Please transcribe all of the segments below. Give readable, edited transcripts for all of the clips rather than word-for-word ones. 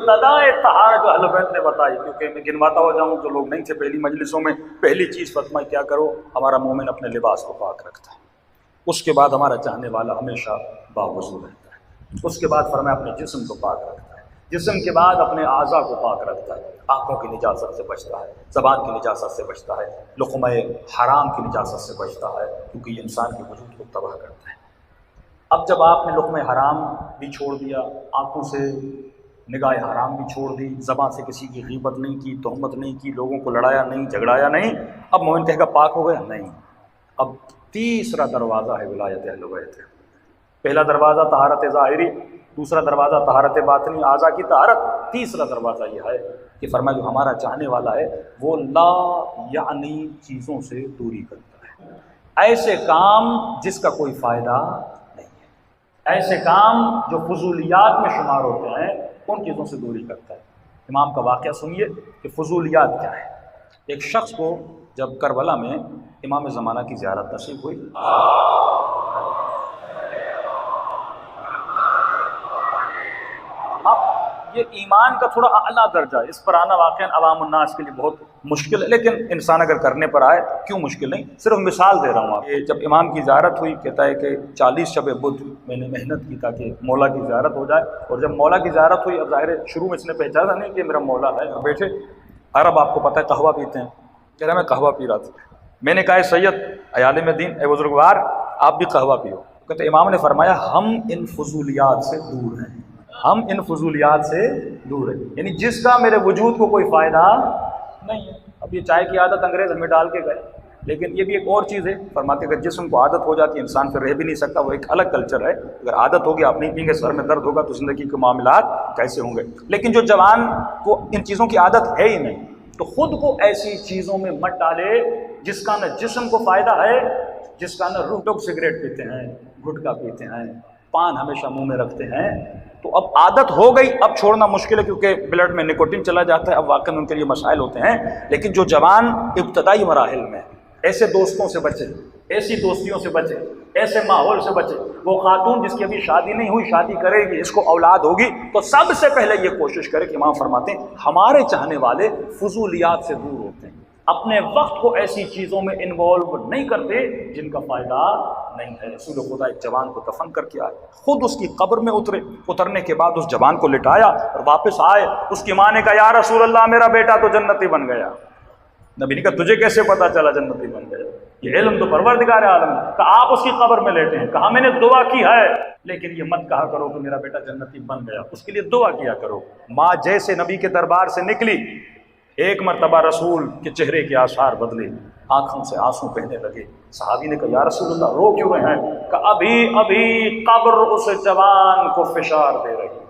तदाए तहार जो अहले बैत ने बताई, क्योंकि मैं गिनवाता हो जाऊँ जो लोग नहीं थे पहली मजलिसों में, पहली चीज़ फरमाई क्या करो, हमारा मोमिन अपने लिबास को पाक रखता है, उसके बाद हमारा चाहने वाला हमेशा बावजू रहता है, उसके बाद फरमाया अपने जिस्म को पाक रखता है, जिस्म के बाद अपने आज़ा को पाक रखता है, आँखों की निजासत से बचता है, ज़बान की निजासत से बचता है, लुक़्मा हराम की निजासत से बचता है, क्योंकि ये इंसान के वजूद को तबाह करता है। अब जब आपने लुक़्मा हराम भी छोड़ दिया, आँखों से निगाह हराम भी छोड़ दी, ज़बान से किसी की ग़ीबत नहीं की, तोहमत नहीं की, लोगों को लड़ाया नहीं, झगड़ाया नहीं, अब मोमिन कहेगा पाक हो गया? नहीं। अब तीसरा दरवाज़ा है विलायत अहले बैत। पहला दरवाज़ा तहारत ज़ाहिरी, दूसरा दरवाज़ा तहारत बातिनी, आज़ा की तहारत, तीसरा दरवाज़ा यह है कि फरमाया जो हमारा चाहने वाला है वो ला यानी चीज़ों से दूरी करता है, ऐसे काम जिसका कोई फ़ायदा नहीं है, ऐसे काम जो फजूलियात में शुमार होते हैं उन चीज़ों से दूरी करता है। इमाम का वाक़या सुनिए कि फजूलियात क्या है। एक शख्स को जब करबला में इमाम ज़माना की ज़ियारत नसीब हुई, ये ईमान का थोड़ा आला दर्जा है, इस पर आना वाक़ई अवाम उन्नास के लिए बहुत मुश्किल है, लेकिन इंसान अगर करने पर आए क्यों मुश्किल नहीं, सिर्फ मिसाल दे रहा हूँ आप। जब इमाम की ज़ियारत हुई, कहता है कि 40 शब बुध मैंने मेहनत की ताकि मौला की ज़ियारत हो जाए, और जब मौला की ज़ियारत हुई, अब ज़ाहिर शुरू में इसने पहचाना नहीं कि मेरा मौला है, बैठे अरब आपको पता है कहवा पीते हैं, कह रहा मैं कहवा पी रहा था, मैंने कहा सैयद अयाल में दीन ए बुजुर्गवार आप भी कहवा पियो, कहते इमाम ने फरमाया हम इन फजूलियात से दूर हैं, हम इन फजूलियात से दूर हैं, यानी जिसका मेरे वजूद को कोई फ़ायदा नहीं है। अब ये चाय की आदत अंग्रेज़ हमें डाल के गए, लेकिन ये भी एक और चीज़ है, फरमाते अगर जिस्म को आदत हो जाती है इंसान फिर रह भी नहीं सकता, वो एक अलग कल्चर है। अगर आदत होगी आप नहीं पिएंगे, सर में दर्द होगा तो ज़िंदगी के मामलात कैसे होंगे। लेकिन जो जवान को इन चीज़ों की आदत है ही नहीं, तो ख़ुद को ऐसी चीज़ों में मत डाले जिसका न जिस्म को फ़ायदा है, जिसका न रूह। लोग सिगरेट पीते हैं, गुटखा पीते हैं, पान हमेशा मुंह में रखते हैं, तो अब आदत हो गई, अब छोड़ना मुश्किल है क्योंकि ब्लड में निकोटीन चला जाता है, अब वाकई उनके लिए मसाइल होते हैं। लेकिन जो जवान इब्तदाई मराहिल में, ऐसे दोस्तों से बचे, ऐसी दोस्तियों से बचे, ऐसे माहौल से बचे। वो खातून जिसकी अभी शादी नहीं हुई, शादी करेगी, इसको औलाद होगी, तो सबसे पहले ये कोशिश करे कि इमाम फरमाते हैं हमारे चाहने वाले फजूलियात से दूर होते हैं, अपने वक्त को ऐसी चीज़ों में इन्वॉल्व नहीं करते जिनका फ़ायदा नहीं है। रसूल खुदा एक जवान को दफन करके आए, खुद उसकी कब्र में उतरे, उतरने के बाद उस जवान को लिटाया और वापस आए। उसकी माँ ने कहा या रसूल अल्लाह मेरा बेटा तो जन्नती बन गया। नबी ने कहा तुझे कैसे पता चला जन्नती बन गया? ये इल्म तो परवरदिगार आलम है। कहा आप उसकी कब्र में लेटे हैं, कहा मैंने दुआ की है, लेकिन ये मत कहा करो कि मेरा बेटा जन्नती बन गया, उसके लिए दुआ किया करो। माँ जैसे नबी के दरबार से निकली, एक मरतबा रसूल के चेहरे के आसार बदले, आंखों से आंसू बहने लगे। सहाबी ने कहा या रसूलल्लाह रो क्यों रहे हैं? कहा अभी अभी कब्र उस जवान को फिशार दे रही है।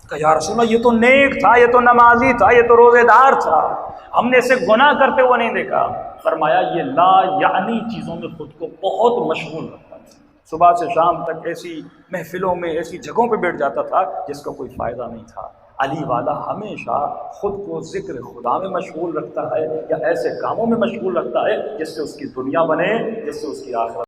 कहा या रसूलल्लाह ये तो नेक था, ये तो नमाजी था, ये तो रोजेदार था, हमने इसे गुनाह करते हुए नहीं देखा। फरमाया ये ला यानी चीज़ों में खुद को बहुत मशगूल रखता था, सुबह से शाम तक ऐसी महफिलों में, ऐसी जगहों पे बैठ जाता था जिसका कोई फ़ायदा नहीं था। अली वाला हमेशा खुद को ज़िक्र खुदा में मशगूल रखता है या ऐसे कामों में मशगूल रखता है जिससे उसकी दुनिया बने, जिससे उसकी आखिरत